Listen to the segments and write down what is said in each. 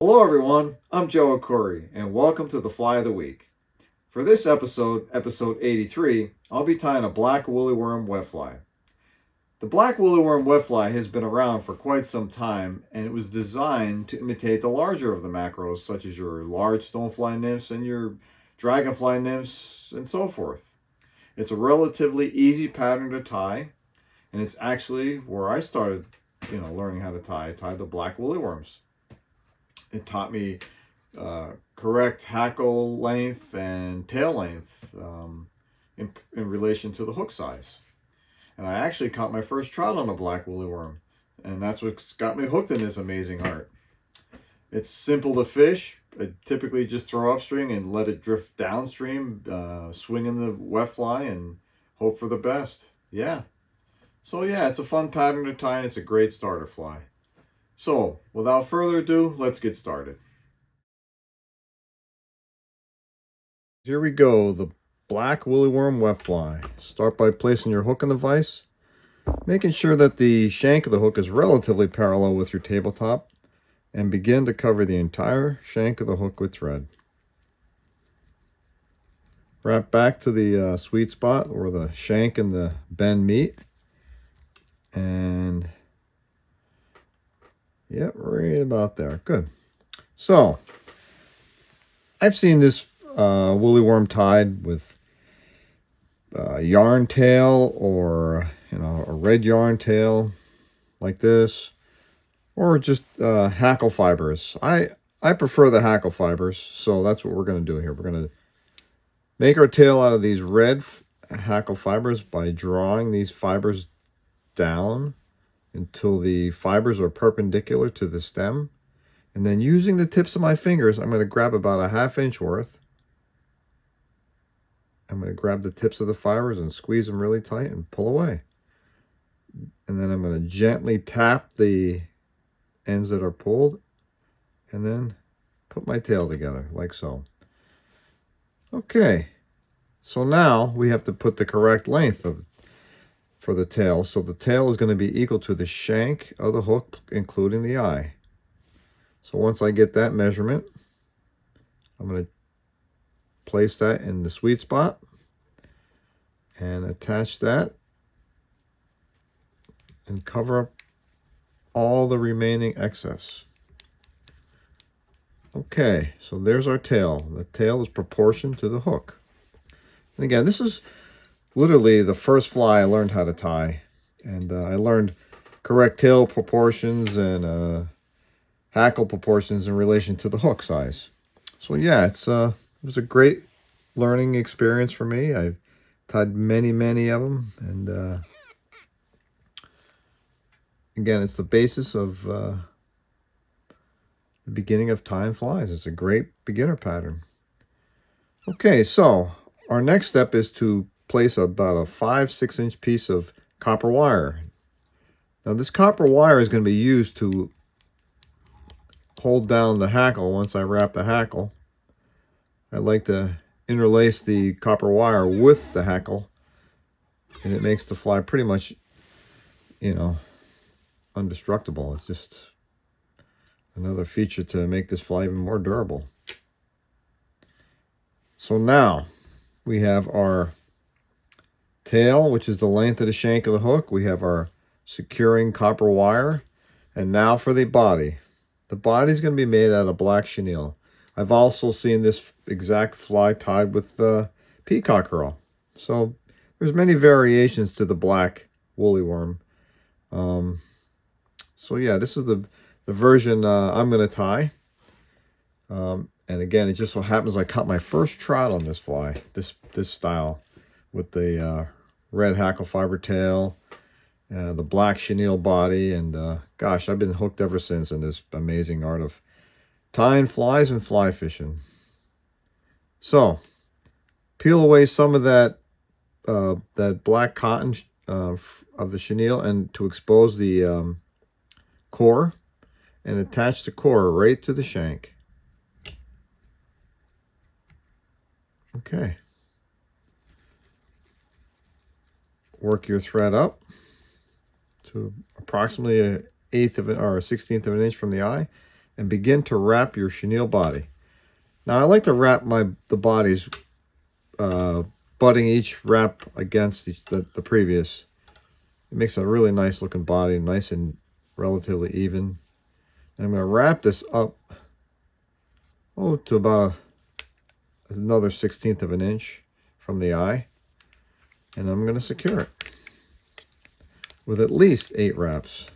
Hello everyone, I'm Joe Ackourey, and welcome to the Fly of the Week. For this episode, episode 83, I'll be tying a black woollyworm wet fly. The black woollyworm wet fly has been around for quite some time, and it was designed to imitate the larger of the macros, such as your large stonefly nymphs and your dragonfly nymphs, and so forth. It's a relatively easy pattern to tie, and it's actually where I started, learning how to tie. I tied the black woollyworms. It taught me correct hackle length and tail length in relation to the hook size. And I actually caught my first trout on a black woollyworm. And that's what's got me hooked in this amazing art. It's simple to fish. I typically just throw upstream and let it drift downstream, swing in the wet fly and hope for the best. Yeah. So yeah, it's a fun pattern to tie and it's a great starter fly. So, without further ado, let's get started. Here we go, the black woollyworm wet fly. Start by placing your hook in the vise, making sure that the shank of the hook is relatively parallel with your tabletop, and begin to cover the entire shank of the hook with thread. Wrap back to the sweet spot where the shank and the bend meet, and yep, right about there. Good. So, I've seen this woollyworm tied with yarn tail, or a red yarn tail like this, or just hackle fibers. I prefer the hackle fibers, so that's what we're going to do here. We're going to make our tail out of these red hackle fibers by drawing these fibers down until the fibers are perpendicular to the stem. And then using the tips of my fingers, I'm going to grab about a 1/2 inch worth. I'm going to grab the tips of the fibers and squeeze them really tight and pull away. And then I'm going to gently tap the ends that are pulled and then put my tail together like so. Okay, so now we have to put the correct length for the tail. So the tail is going to be equal to the shank of the hook, including the eye. So once I get that measurement, I'm going to place that in the sweet spot and attach that and cover up all the remaining excess. Okay, so there's our tail. The tail is proportioned to the hook. And again, this is literally the first fly I learned how to tie. And I learned correct tail proportions and hackle proportions in relation to the hook size. So yeah, it was a great learning experience for me. I've tied many of them. And again, it's the basis of the beginning of tying flies. It's a great beginner pattern. Okay, so our next step is to place about a 5-6 inch piece of copper wire. Now this copper wire is going to be used to hold down the hackle. Once I wrap the hackle, I like to interlace the copper wire with the hackle, and it makes the fly pretty much, indestructible. It's just another feature to make this fly even more durable. So now we have our tail, which is the length of the shank of the hook. We have our securing copper wire. And now for the body. The body is going to be made out of black chenille. I've also seen this exact fly tied with Peacock Hearl. So there's many variations to the black woollyworm. So yeah, this is the version I'm going to tie. And again, it just so happens I caught my first trout on this fly, this style, with the red hackle fiber tail, the black chenille body, and gosh, I've been hooked ever since in this amazing art of tying flies and fly fishing. So, peel away some of that black cotton of the chenille and to expose the core, and attach the core right to the shank. Okay. Work your thread up to approximately 1/8 of it or 1/16 of an inch from the eye, and begin to wrap your chenille body. Now I like to wrap the bodies, butting each wrap against the previous. It makes a really nice looking body, nice and relatively even. And I'm going to wrap this up to about another 1/16 of an inch from the eye, and I'm going to secure it with at least 8 wraps.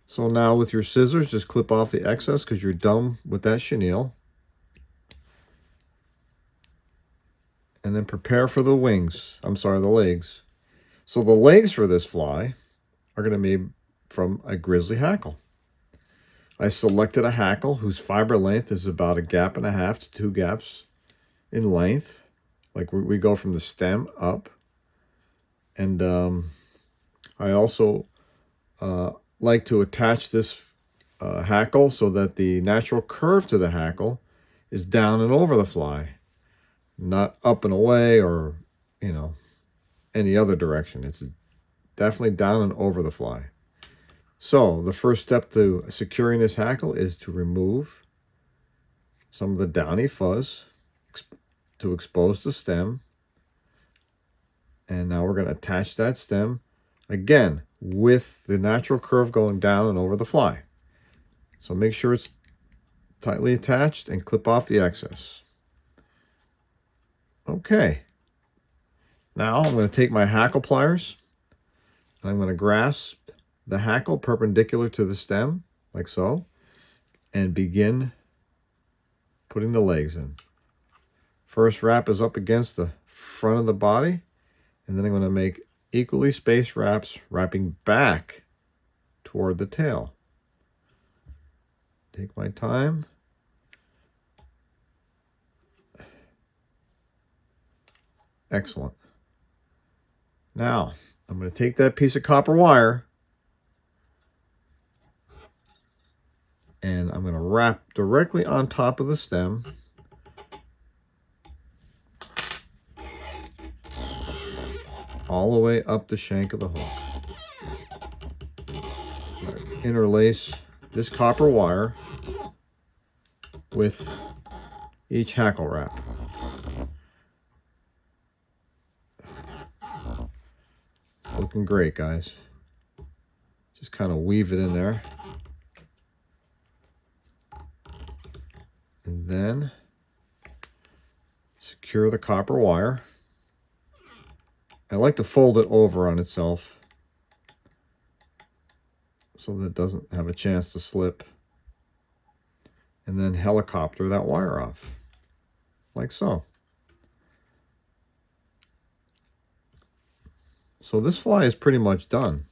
So now with your scissors, just clip off the excess because you're done with that chenille. And then prepare for the wings. I'm sorry, the legs. So the legs for this fly are going to be from a Grizzly Hackle. I selected a Hackle whose fiber length is about 1.5 gaps to 2 gaps in length. Like we go from the stem up. And I also like to attach this Hackle so that the natural curve to the Hackle is down and over the fly, not up and away or, any other direction. It's definitely down and over the fly. So the first step to securing this Hackle is to remove some of the downy fuzz to expose the stem. And now we're going to attach that stem again with the natural curve going down and over the fly. So make sure it's tightly attached and clip off the excess. Okay. Now I'm going to take my Hackle pliers and I'm going to grasp the Hackle perpendicular to the stem, like so, and begin putting the legs in. First wrap is up against the front of the body, and then I'm going to make equally spaced wraps, wrapping back toward the tail. Take my time. Excellent. Now, I'm going to take that piece of copper wire and I'm going to wrap directly on top of the stem. All the way up the shank of the hook. Interlace this copper wire with each Hackle wrap. Looking great, guys. Just kind of weave it in there. And then secure the copper wire. I like to fold it over on itself so that it doesn't have a chance to slip. And then helicopter that wire off, like so. So this fly is pretty much done.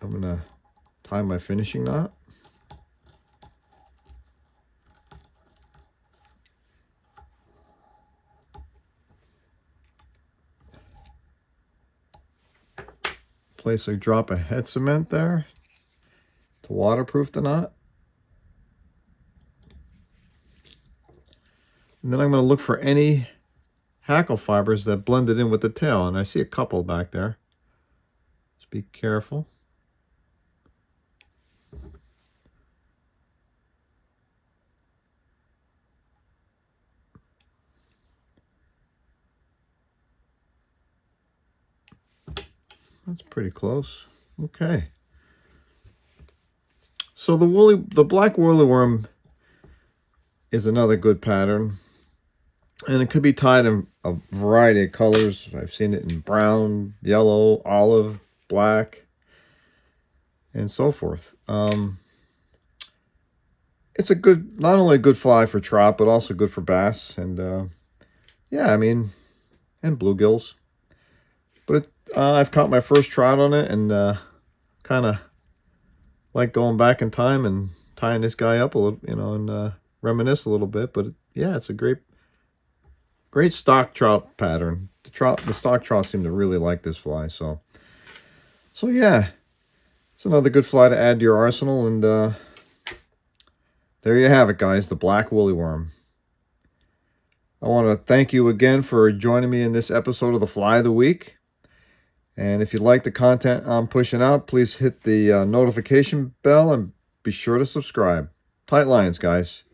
I'm going to tie my finishing knot. Place a drop of head cement there to waterproof the knot. And then I'm going to look for any Hackle fibers that blended in with the tail, and I see a couple back there. Just be careful. That's pretty close. Okay. So the black woolly worm is another good pattern. And it could be tied in a variety of colors. I've seen it in brown, yellow, olive, black, and so forth. It's a good, not only a good fly for trout, but also good for bass. And yeah, I mean, and bluegills. But I've caught my first trout on it, and kind of like going back in time and tying this guy up a little, and reminisce a little bit. But yeah, it's a great stock trout pattern. The stock trout seem to really like this fly. So yeah, it's another good fly to add to your arsenal. And there you have it, guys, the black woolly worm. I want to thank you again for joining me in this episode of the Fly of the Week. And if you like the content I'm pushing out, please hit the notification bell and be sure to subscribe. Tight lines, guys.